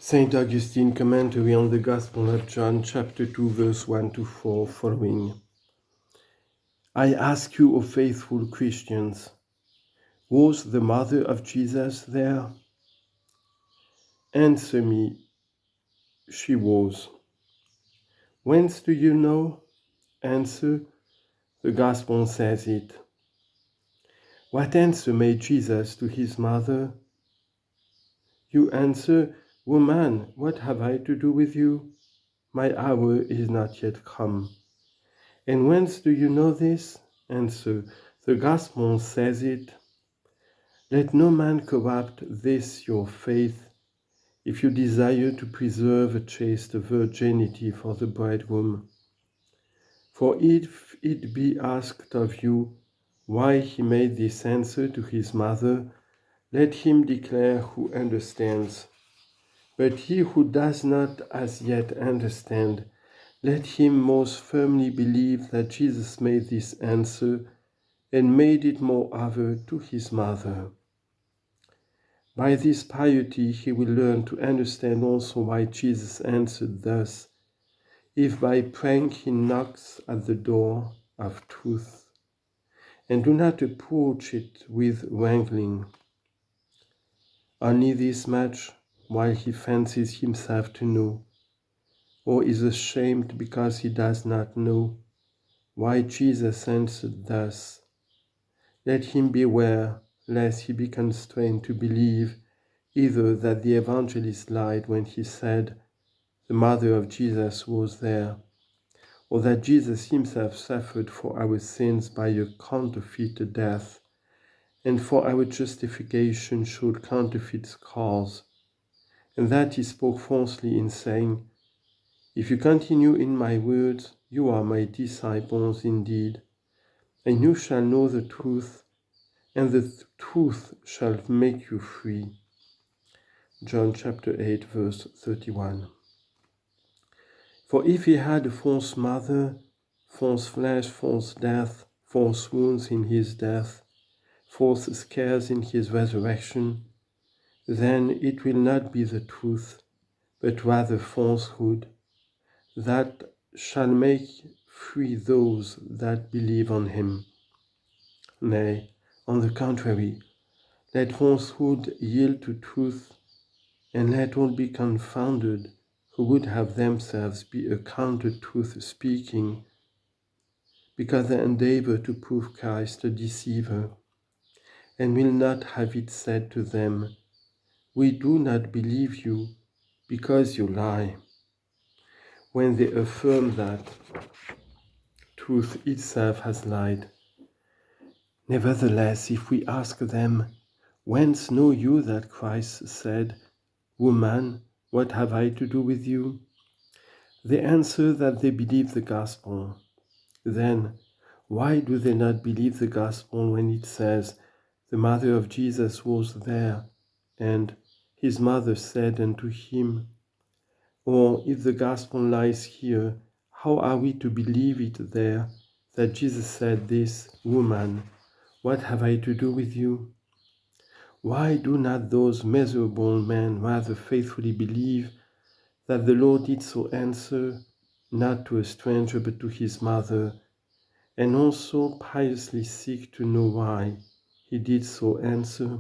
Saint Augustine Commentary on the Gospel of John, chapter 2, verse 1 to 4, following. I ask you, O faithful Christians, was the mother of Jesus there? Answer me, she was. Whence do you know? Answer, the Gospel says it. What answer made Jesus to his mother? You answer, Woman, what have I to do with you? My hour is not yet come. And whence do you know this? Answer, the Gospel says it. Let no man corrupt this your faith, if you desire to preserve a chaste virginity for the bridegroom. For if it be asked of you why he made this answer to his mother, let him declare who understands. But he who does not as yet understand, let him most firmly believe that Jesus made this answer and made it moreover to his mother. By this piety he will learn to understand also why Jesus answered thus, if by prank he knocks at the door of truth, and do not approach it with wrangling. Only this much, while he fancies himself to know, or is ashamed because he does not know, why Jesus answered thus. Let him beware lest he be constrained to believe either that the evangelist lied when he said the mother of Jesus was there, or that Jesus himself suffered for our sins by a counterfeit death, and for our justification showed counterfeit scars, and that he spoke falsely in saying, If you continue in my words, you are my disciples indeed, and you shall know the truth, and the truth shall make you free. John chapter 8, verse 31. For if he had a false mother, false flesh, false death, false wounds in his death, false scares in his resurrection, then it will not be the truth, but rather falsehood, that shall make free those that believe on him. Nay, on the contrary, let falsehood yield to truth, and let all be confounded who would have themselves be accounted truth speaking, because they endeavor to prove Christ a deceiver, and will not have it said to them, We do not believe you, because you lie, when they affirm that truth itself has lied. Nevertheless, if we ask them, Whence know you that Christ said, Woman, what have I to do with you? They answer that they believe the gospel. Then, why do they not believe the gospel when it says, the mother of Jesus was there, and his mother said unto him? Or if the gospel lies here, how are we to believe it there, that Jesus said this, Woman, what have I to do with you? Why do not those miserable men rather faithfully believe that the Lord did so answer, not to a stranger but to his mother, and also piously seek to know why he did so answer?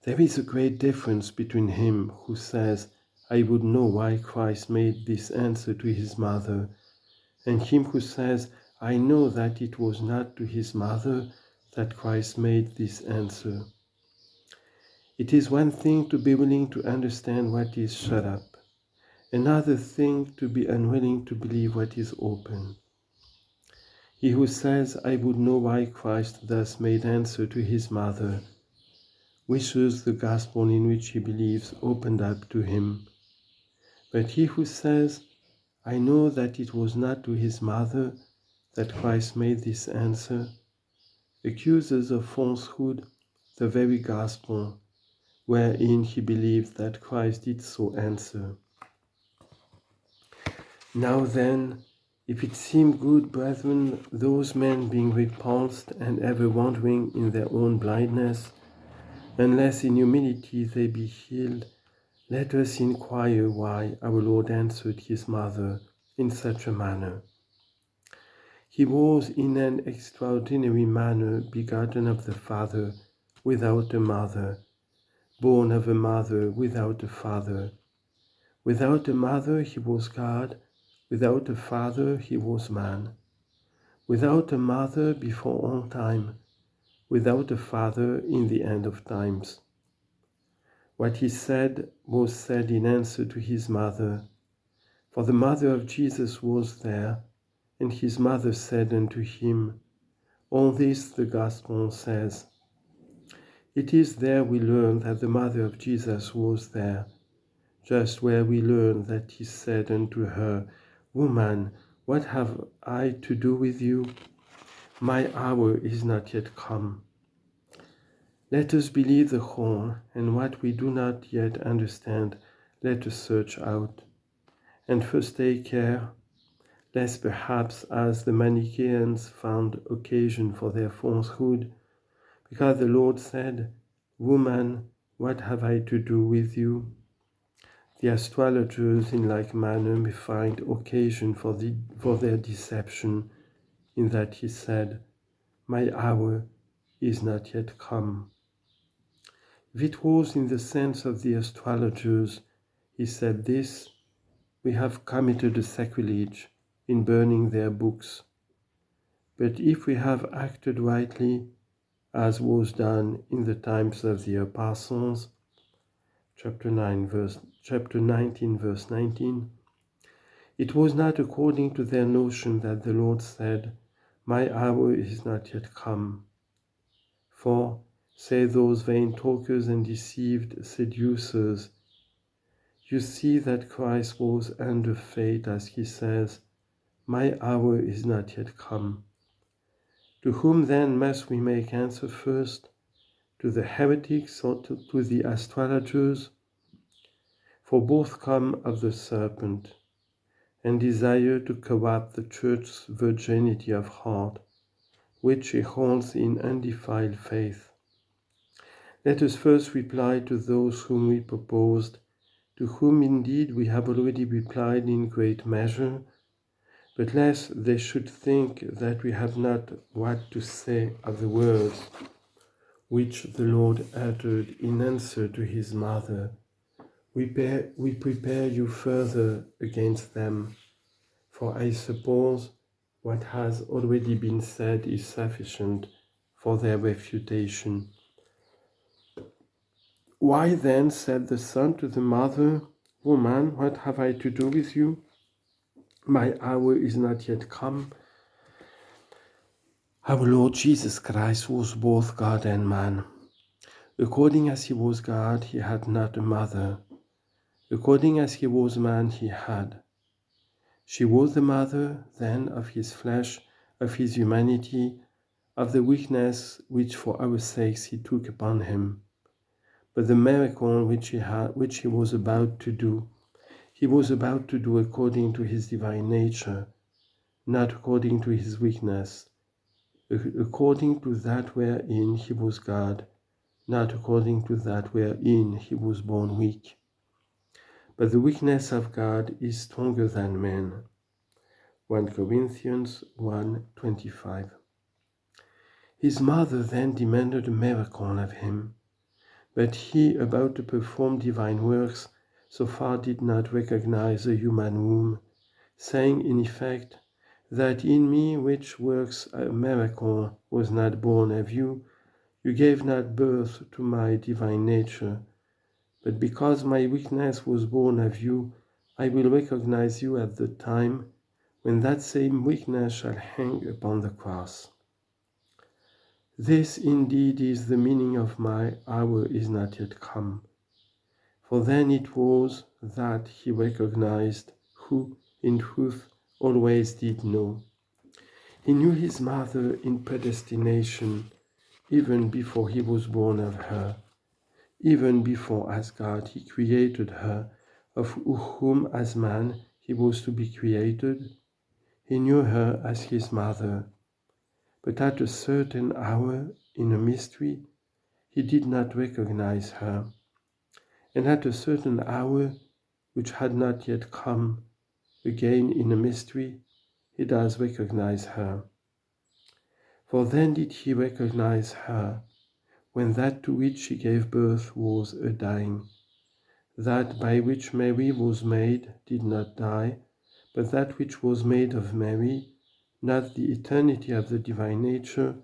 There is a great difference between him who says, I would know why Christ made this answer to his mother, and him who says, I know that it was not to his mother that Christ made this answer. It is one thing to be willing to understand what is shut up, another thing to be unwilling to believe what is open. He who says, I would know why Christ thus made answer to his mother, wishes the gospel in which he believes opened up to him. But he who says, I know that it was not to his mother that Christ made this answer, accuses of falsehood the very gospel wherein he believed that Christ did so answer. Now then, if it seem good, brethren, those men being repulsed and ever wandering in their own blindness, unless in humility they be healed, Let us inquire why our Lord answered his mother in such a manner. He was in an extraordinary manner begotten of the Father without a mother, born of a mother without a father. Without a mother he was God, without a father he was man. Without a mother before all time, without a father in the end of times. What he said was said in answer to his mother, for the mother of Jesus was there, and his mother said unto him, all this the Gospel says. It is there we learn that the mother of Jesus was there, just where we learn that he said unto her, Woman, what have I to do with you? My hour is not yet come. Let us believe the whole, and what we do not yet understand, let us search out. And first take care, lest perhaps as the Manichaeans found occasion for their falsehood, because the Lord said, Woman, what have I to do with you? The astrologers in like manner may find occasion for their deception, in that he said, My hour is not yet come. If it was in the sense of the astrologers, he said this, we have committed a sacrilege in burning their books. But if we have acted rightly, as was done in the times of the apostles, chapter 19, verse 19, it was not according to their notion that the Lord said, My hour is not yet come. For, say those vain talkers and deceived seducers, you see that Christ was under fate as he says, My hour is not yet come. To whom then must we make answer first? To the heretics or to the astrologers? For both come of the serpent, and desire to corrupt the church's virginity of heart, which she holds in undefiled faith. Let us first reply to those whom we proposed, to whom indeed we have already replied in great measure, but lest they should think that we have not what to say of the words which the Lord uttered in answer to his mother, we prepare you further against them, for I suppose what has already been said is sufficient for their refutation. Why then said the son to the mother, Woman, what have I to do with you? My hour is not yet come. Our Lord Jesus Christ was both God and man. According as he was God, he had not a mother. According as he was man, he had. She was the mother, then, of his flesh, of his humanity, of the weakness which for our sakes he took upon him. But the miracle which he was about to do, he was about to do according to his divine nature, not according to his weakness, according to that wherein he was God, not according to that wherein he was born weak. But the weakness of God is stronger than man. 1 Corinthians 1:25. His mother then demanded a miracle of him, but he, about to perform divine works, so far did not recognize a human womb, saying in effect, that in me which works a miracle was not born of you, you gave not birth to my divine nature, but because my weakness was born of you, I will recognize you at the time when that same weakness shall hang upon the cross. This indeed is the meaning of my hour is not yet come. For then it was that he recognized who, in truth, always did know. He knew his mother in predestination, even before he was born of her, even before as God he created her, of whom as man he was to be created. He knew her as his mother. But at a certain hour, in a mystery, he did not recognize her. And at a certain hour, which had not yet come, again in a mystery, he does recognize her. For then did he recognize her, when that to which she gave birth was a dying. That by which Mary was made did not die, but that which was made of Mary, not the eternity of the divine nature,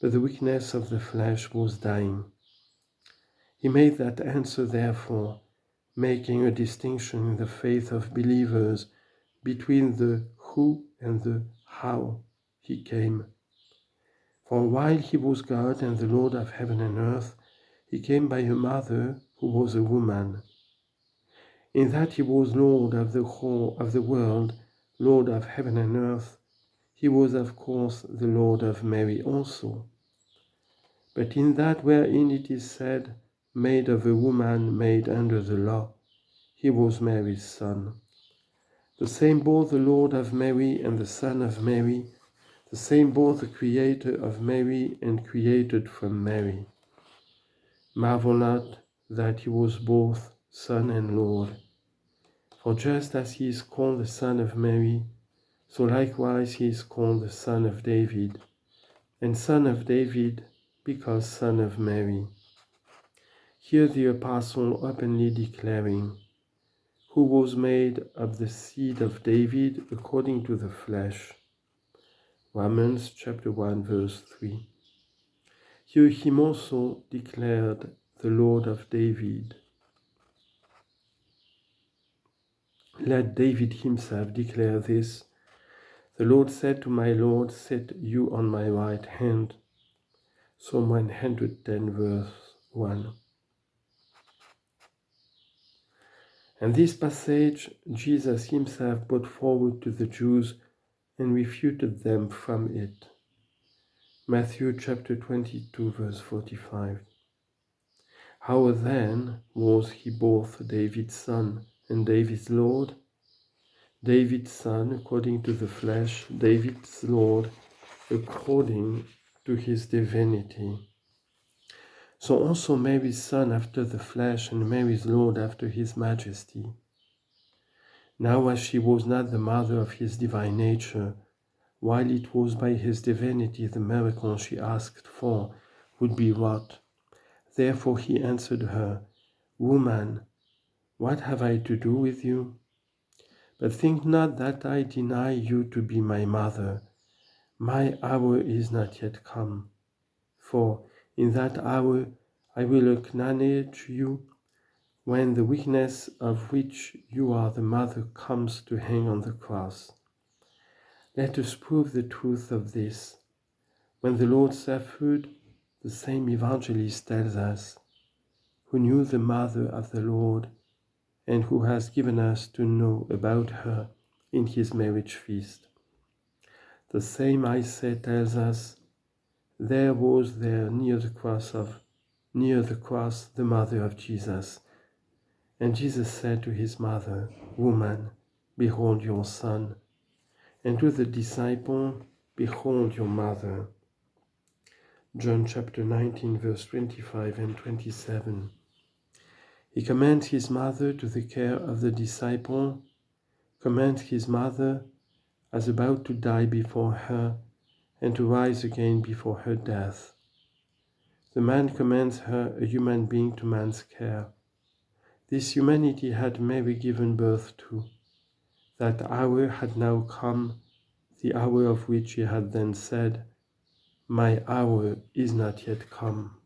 but the weakness of the flesh was dying. He made that answer, therefore, making a distinction in the faith of believers between the who and the how he came. For while he was God and the Lord of heaven and earth, he came by a mother who was a woman. In that he was Lord of the whole of the world, Lord of heaven and earth, he was of course the Lord of Mary also. But in that wherein it is said, made of a woman made under the law, he was Mary's son. The same both the Lord of Mary and the Son of Mary, the same both the Creator of Mary and created from Mary. Marvel not that he was both Son and Lord. For just as he is called the Son of Mary, so likewise he is called the Son of David, and Son of David because Son of Mary. Here the Apostle openly declaring, who was made of the seed of David according to the flesh. Romans chapter 1 verse 3. Here him also declared the Lord of David. Let David himself declare this. The Lord said to my Lord, set you on my right hand. Psalm 110 verse 1. And this passage Jesus himself brought forward to the Jews and refuted them from it. Matthew chapter 22 verse 45. How then was he both David's son and David's Lord? David's son according to the flesh, David's Lord according to his divinity. So also Mary's son after the flesh and Mary's Lord after his majesty. Now as she was not the mother of his divine nature, while it was by his divinity the miracle she asked for would be wrought. Therefore he answered her, Woman, what have I to do with you? But think not that I deny you to be my mother. My hour is not yet come. For in that hour I will acknowledge you, when the weakness of which you are the mother comes to hang on the cross. Let us prove the truth of this. When the Lord suffered, the same evangelist tells us, who knew the mother of the Lord, and who has given us to know about her in his marriage feast. The same, I say, tells us, there was there near the cross the mother of Jesus. And Jesus said to his mother, Woman, behold your son. And to the disciple, behold your mother. John chapter 19 verse 25 and 27. He commends his mother to the care of the disciple, commends his mother as about to die before her and to rise again before her death. The man commends her, a human being, to man's care. This humanity had Mary given birth to. That hour had now come, the hour of which he had then said, My hour is not yet come.